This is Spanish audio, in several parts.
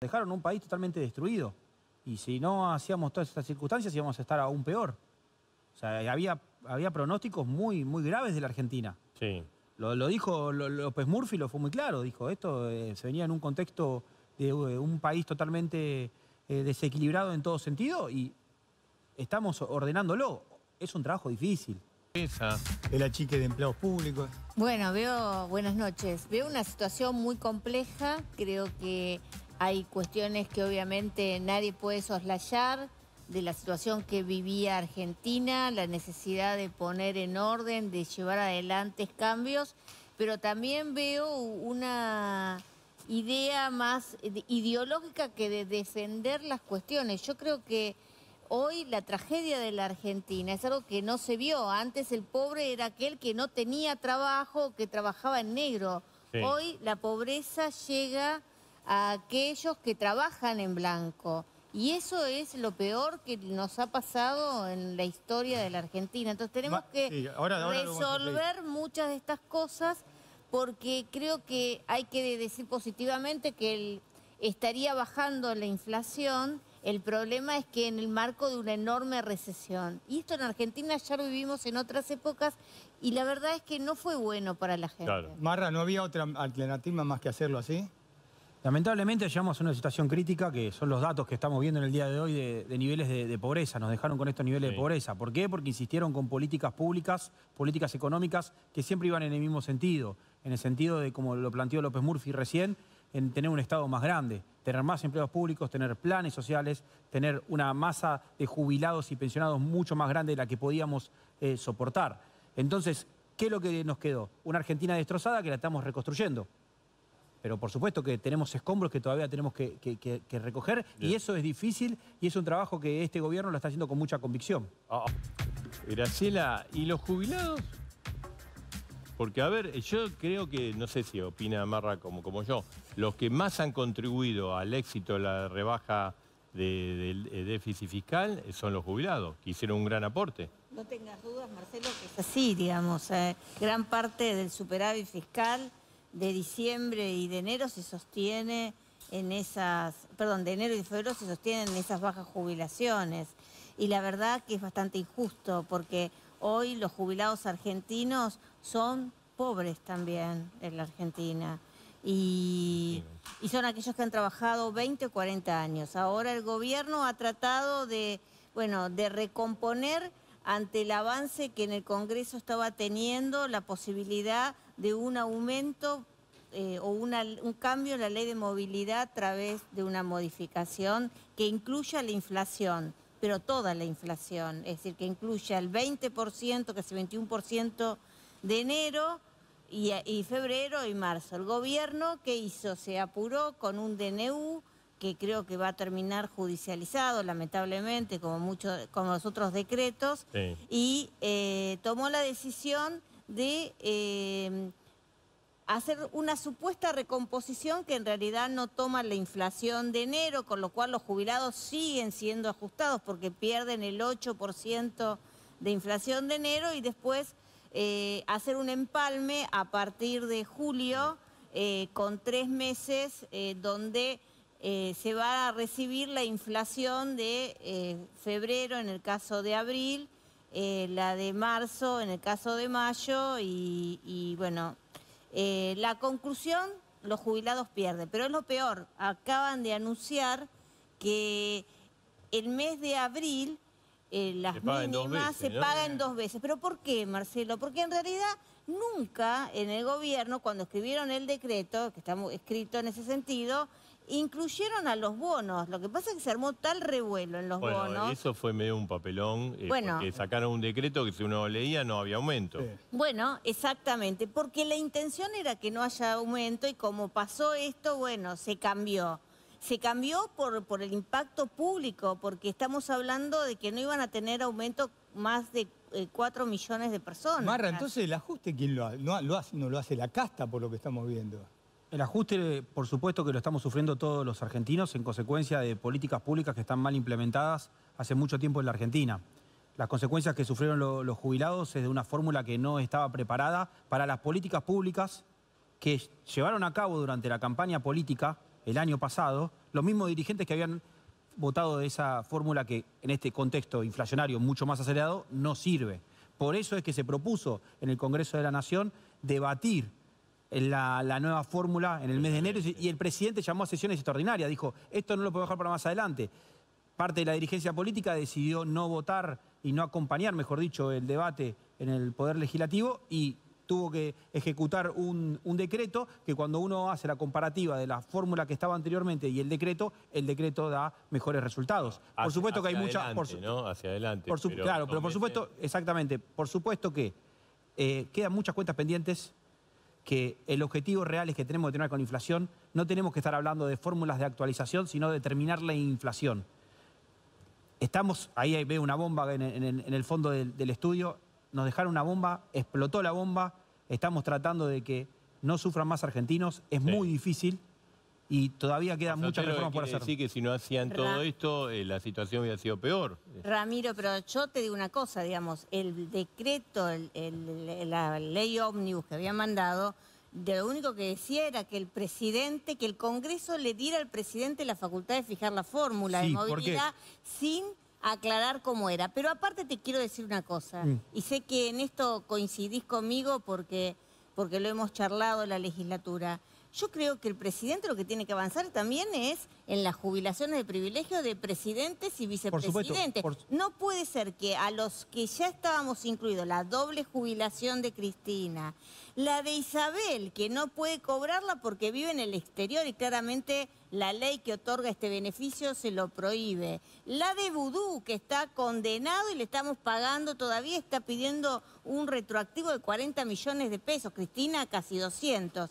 Dejaron un país totalmente destruido. Y si no hacíamos todas estas circunstancias íbamos a estar aún peor. O sea, había pronósticos muy graves de la Argentina. Sí. Lo dijo López Murphy, lo fue muy claro. Dijo, esto se venía en un contexto de un país totalmente desequilibrado en todo sentido y estamos ordenándolo. Es un trabajo difícil. El achique de empleados públicos. Bueno, buenas noches. Veo una situación muy compleja. Creo que hay cuestiones que obviamente nadie puede soslayar de la situación que vivía Argentina, la necesidad de poner en orden, de llevar adelante cambios, pero también veo una idea más ideológica que de defender las cuestiones. Yo creo que hoy la tragedia de la Argentina es algo que no se vio. Antes el pobre era aquel que no tenía trabajo, que trabajaba en negro. Sí. Hoy la pobreza llega a aquellos que trabajan en blanco. Y eso es lo peor que nos ha pasado en la historia de la Argentina. Entonces tenemos que resolver muchas de estas cosas porque creo que hay que decir positivamente que estaría bajando la inflación. El problema es que en el marco de una enorme recesión. Y esto en Argentina ya lo vivimos en otras épocas y la verdad es que no fue bueno para la gente. Claro. Marra, ¿no había otra alternativa más que hacerlo así? Lamentablemente llegamos a una situación crítica que son los datos que estamos viendo en el día de hoy de niveles de pobreza. Nos dejaron con estos niveles de pobreza. ¿Por qué? Porque insistieron con políticas públicas, políticas económicas que siempre iban en el mismo sentido. En el sentido de, como lo planteó López Murphy recién, en tener un Estado más grande, tener más empleados públicos, tener planes sociales, tener una masa de jubilados y pensionados mucho más grande de la que podíamos soportar. Entonces, ¿qué es lo que nos quedó? Una Argentina destrozada que la estamos reconstruyendo. Pero por supuesto que tenemos escombros que todavía tenemos que recoger. Bien. Y eso es difícil y es un trabajo que este gobierno lo está haciendo con mucha convicción. Graciela, ¿y los jubilados? Porque, a ver, yo creo que, no sé si opina Marra como yo, los que más han contribuido al éxito de la rebaja del déficit fiscal son los jubilados, que hicieron un gran aporte. No tengas dudas, Marcelo, que es así, digamos. Gran parte del superávit fiscal de diciembre y de enero se sostiene en esas, de enero y de febrero se sostienen en esas bajas jubilaciones. Y la verdad que es bastante injusto porque hoy los jubilados argentinos son pobres también en la Argentina. Y son aquellos que han trabajado 20 o 40 años. Ahora el gobierno ha tratado de recomponer ante el avance que en el Congreso estaba teniendo la posibilidad de un aumento o un cambio en la ley de movilidad a través de una modificación que incluya la inflación, pero toda la inflación, es decir, que incluya el 20%, que es el 21% de enero y febrero y marzo. El gobierno, ¿qué hizo? Se apuró con un DNU que creo que va a terminar judicializado, lamentablemente, como los otros decretos, sí. Y tomó la decisión de hacer una supuesta recomposición que en realidad no toma la inflación de enero, con lo cual los jubilados siguen siendo ajustados porque pierden el 8% de inflación de enero y después hacer un empalme a partir de julio con 3 meses donde se va a recibir la inflación de febrero en el caso de abril, la de marzo en el caso de mayo y bueno, la conclusión, los jubilados pierden, pero es lo peor, acaban de anunciar que el mes de abril las mínimas se pagan 2 veces. ¿Pero por qué, Marcelo? Porque en realidad nunca en el gobierno, cuando escribieron el decreto, que está escrito en ese sentido, incluyeron a los bonos. Lo que pasa es que se armó tal revuelo en los bonos. Eso fue medio un papelón, porque sacaron un decreto que si uno leía no había aumento. Sí. Bueno, exactamente, porque la intención era que no haya aumento y como pasó esto, bueno, se cambió. Se cambió por el impacto público, porque estamos hablando de que no iban a tener aumento más de 4 millones de personas. Marra, entonces el ajuste, ¿quién lo hace? No lo hace la casta por lo que estamos viendo. El ajuste, por supuesto que lo estamos sufriendo todos los argentinos en consecuencia de políticas públicas que están mal implementadas hace mucho tiempo en la Argentina. Las consecuencias que sufrieron los jubilados es de una fórmula que no estaba preparada para las políticas públicas que llevaron a cabo durante la campaña política el año pasado, los mismos dirigentes que habían votado de esa fórmula que en este contexto inflacionario mucho más acelerado no sirve. Por eso es que se propuso en el Congreso de la Nación debatir la nueva fórmula en el mes de enero y el presidente llamó a sesiones extraordinarias. Dijo, esto no lo puedo dejar para más adelante. Parte de la dirigencia política decidió no votar y no acompañar, mejor dicho, el debate en el Poder Legislativo y tuvo que ejecutar un decreto que cuando uno hace la comparativa de la fórmula que estaba anteriormente y el decreto da mejores resultados. Por supuesto que hay mucha... ¿no? Hacia adelante. Claro, pero por supuesto, exactamente, por supuesto que quedan muchas cuentas pendientes, que el objetivo real es que tenemos que terminar con la inflación. No tenemos que estar hablando de fórmulas de actualización, sino de terminar la inflación. Estamos, ahí veo una bomba en el fondo del estudio, nos dejaron una bomba, explotó la bomba, estamos tratando de que no sufran más argentinos, es muy difícil y todavía quedan muchas reformas por hacer. Decir que si no hacían todo esto, la situación hubiera sido peor. Ramiro, pero yo te digo una cosa, digamos, el decreto, la ley ómnibus que habían mandado, de lo único que decía era que que el Congreso le diera al presidente la facultad de fijar la fórmula de movilidad sin aclarar cómo era. Pero aparte te quiero decir una cosa, y sé que en esto coincidís conmigo porque lo hemos charlado en la legislatura. Yo creo que el presidente lo que tiene que avanzar también es en las jubilaciones de privilegio de presidentes y vicepresidentes. No puede ser que a los que ya estábamos incluidos, la doble jubilación de Cristina, la de Isabel, que no puede cobrarla porque vive en el exterior y claramente la ley que otorga este beneficio se lo prohíbe. La de Vudú, que está condenado y le estamos pagando todavía, está pidiendo un retroactivo de 40 millones de pesos. Cristina casi 200.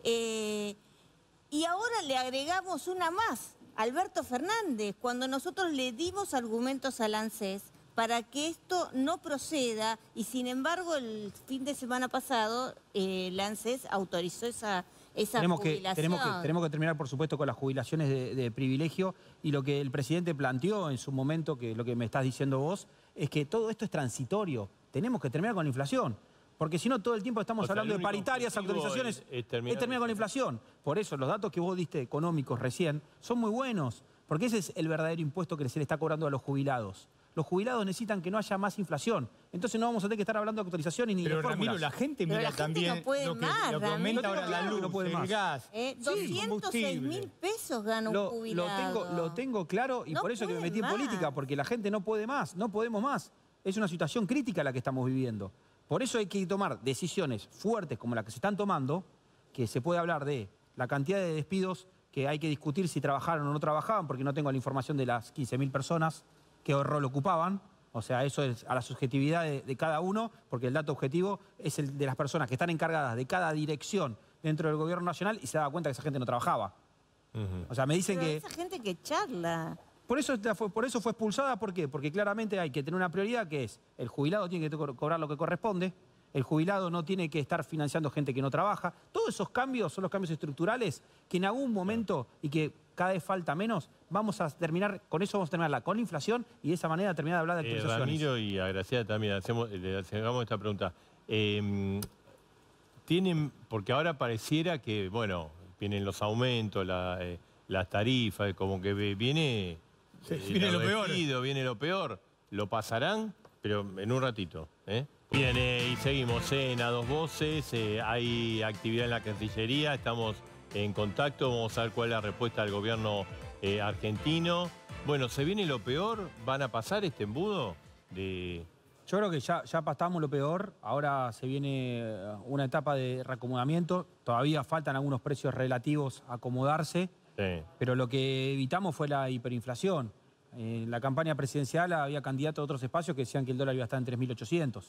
Y ahora le agregamos una más, Alberto Fernández, cuando nosotros le dimos argumentos al ANSES para que esto no proceda y sin embargo el fin de semana pasado el ANSES autorizó esa jubilación. Tenemos que terminar, por supuesto, con las jubilaciones de privilegio y lo que el presidente planteó en su momento, que lo que me estás diciendo vos, es que todo esto es transitorio. Tenemos que terminar con la inflación. Porque si no, todo el tiempo estamos hablando de paritarias, actualizaciones, es terminar con la inflación. Por eso, los datos que vos diste económicos recién son muy buenos, porque ese es el verdadero impuesto que se le está cobrando a los jubilados. Los jubilados necesitan que no haya más inflación. Entonces no vamos a tener que estar hablando de actualizaciones ni de fórmulas. Pero Ramiro, la gente mira también no puede lo que aumenta ahora la luz, el gas, 206.000 pesos gana un jubilado. Lo tengo claro y por eso que me metí en política, porque la gente no puede más, no podemos más. Es una situación crítica la que estamos viviendo. Por eso hay que tomar decisiones fuertes como las que se están tomando, que se puede hablar de la cantidad de despidos, que hay que discutir si trabajaron o no trabajaban, porque no tengo la información de las 15.000 personas que rol ocupaban. O sea, eso es a la subjetividad de cada uno, porque el dato objetivo es el de las personas que están encargadas de cada dirección dentro del gobierno nacional y se daba cuenta que esa gente no trabajaba. O sea, me dicen que... esa gente que charla... Por eso fue expulsada, ¿por qué? Porque claramente hay que tener una prioridad que es, el jubilado tiene que cobrar lo que corresponde, el jubilado no tiene que estar financiando gente que no trabaja. Todos esos cambios son los cambios estructurales que en algún momento, y que cada vez falta menos, vamos a terminar, con eso vamos a terminar con la inflación y de esa manera terminar de hablar de actualizaciones. Ramiro y a Graciela también, le hagamos esta pregunta. Porque ahora pareciera que, bueno, vienen los aumentos, las tarifas, como que viene... viene lo peor. Viene lo peor. Lo pasarán, pero en un ratito. Bien, y seguimos en A Dos Voces. Hay actividad en la Cancillería. Estamos en contacto. Vamos a ver cuál es la respuesta del gobierno argentino. Bueno, ¿se viene lo peor? ¿Van a pasar este embudo? Yo creo que ya pasamos lo peor. Ahora se viene una etapa de reacomodamiento. Todavía faltan algunos precios relativos a acomodarse. Sí. Pero lo que evitamos fue la hiperinflación. En la campaña presidencial había candidatos de otros espacios que decían que el dólar iba a estar en 3.800.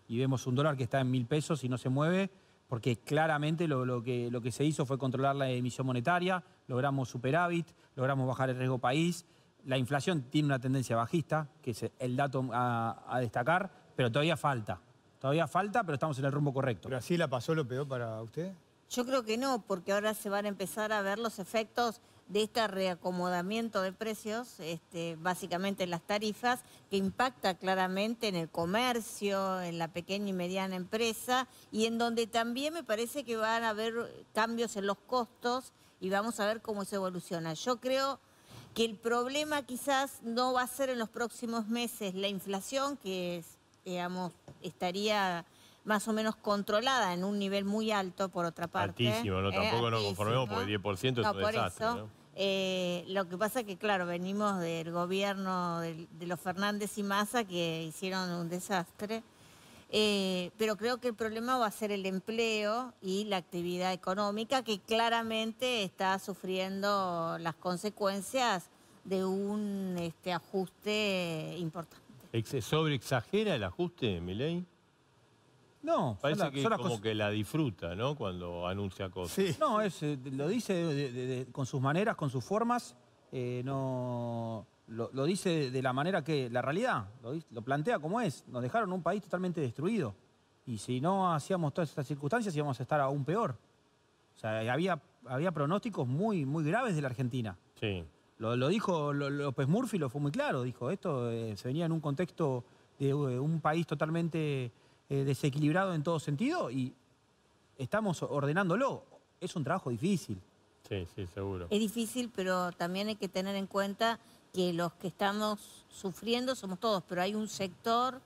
Y vemos un dólar que está en 1.000 pesos y no se mueve, porque claramente lo que se hizo fue controlar la emisión monetaria, logramos superávit, logramos bajar el riesgo país. La inflación tiene una tendencia bajista, que es el dato a destacar, pero todavía falta. Todavía falta, pero estamos en el rumbo correcto. ¿Pero así la pasó lo peor para usted? Yo creo que no, porque ahora se van a empezar a ver los efectos de este reacomodamiento de precios, básicamente en las tarifas, que impacta claramente en el comercio, en la pequeña y mediana empresa, y en donde también me parece que van a haber cambios en los costos y vamos a ver cómo eso evoluciona. Yo creo que el problema quizás no va a ser en los próximos meses la inflación, que digamos, estaría más o menos controlada en un nivel muy alto, por otra parte. Altísimo, ¿no? Tampoco nos conformemos porque 10% es un desastre, eso, ¿no? lo que pasa es que, claro, venimos del gobierno de los Fernández y Massa, que hicieron un desastre. Pero creo que el problema va a ser el empleo y la actividad económica, que claramente está sufriendo las consecuencias de un ajuste importante. ¿Sobreexagera el ajuste, Milei? No, Parece que como que la disfruta, ¿no? Cuando anuncia cosas. Sí. No, lo dice con sus maneras, con sus formas, no... Lo dice de la manera que, la realidad, lo plantea como es. Nos dejaron un país totalmente destruido. Y si no hacíamos todas estas circunstancias íbamos a estar aún peor. O sea, había pronósticos muy, muy graves de la Argentina. Sí. Lo dijo López Murphy, lo fue muy claro. Dijo, esto se venía en un contexto de un país totalmente desequilibrado en todo sentido y estamos ordenándolo. Es un trabajo difícil. Sí, sí, seguro. Es difícil, pero también hay que tener en cuenta que los que estamos sufriendo somos todos, pero hay un sector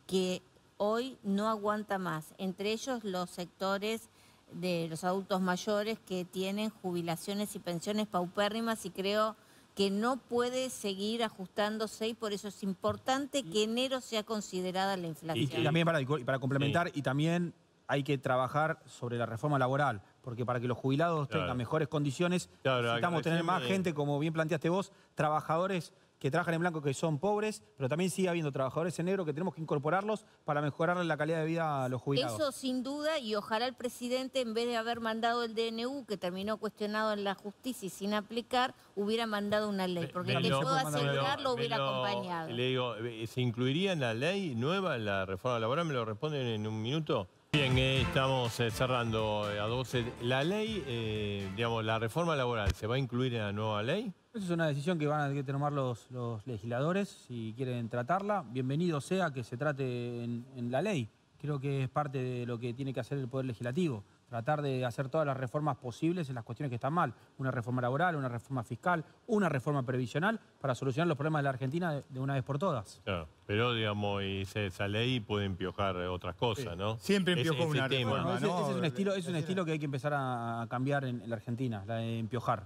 que hoy no aguanta más, entre ellos los sectores de los adultos mayores que tienen jubilaciones y pensiones paupérrimas, y creo que no puede seguir ajustándose, y por eso es importante que enero sea considerada la inflación. Y también para complementar, y también hay que trabajar sobre la reforma laboral, porque para que los jubilados tengan mejores condiciones, necesitamos tener más gente, como bien planteaste vos, trabajadores que trabajan en blanco que son pobres, pero también sigue habiendo trabajadores en negro que tenemos que incorporarlos para mejorarle la calidad de vida a los jubilados. Eso sin duda, y ojalá el presidente, en vez de haber mandado el DNU, que terminó cuestionado en la justicia y sin aplicar, hubiera mandado una ley, porque te puedo asegurar lo hubiera acompañado. Le digo, ¿se incluiría en la ley nueva, en la reforma laboral? ¿Me lo responden en un minuto? Bien, estamos cerrando a 12. La ley, digamos, la reforma laboral, ¿se va a incluir en la nueva ley? Esa es una decisión que van a tener que tomar los legisladores si quieren tratarla. Bienvenido sea que se trate en la ley. Creo que es parte de lo que tiene que hacer el Poder Legislativo. Tratar de hacer todas las reformas posibles en las cuestiones que están mal. Una reforma laboral, una reforma fiscal, una reforma previsional para solucionar los problemas de la Argentina de una vez por todas. Claro, pero, digamos, esa ley puede empiojar otras cosas, ¿no? Siempre empiojó una tema. reforma, Bueno, ¿no? es un estilo que hay que empezar a cambiar en la Argentina, la de empiojar.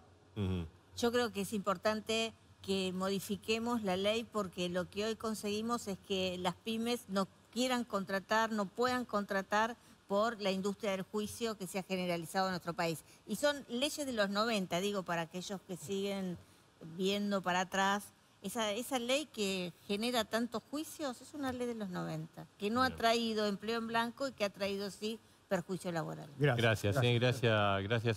Yo creo que es importante que modifiquemos la ley, porque lo que hoy conseguimos es que las pymes no quieran contratar, no puedan contratar por la industria del juicio que se ha generalizado en nuestro país. Y son leyes de los 90, digo, para aquellos que siguen viendo para atrás. Esa ley que genera tantos juicios es una ley de los 90, que no ha traído empleo en blanco y que ha traído, sí, perjuicio laboral. Gracias. Gracias.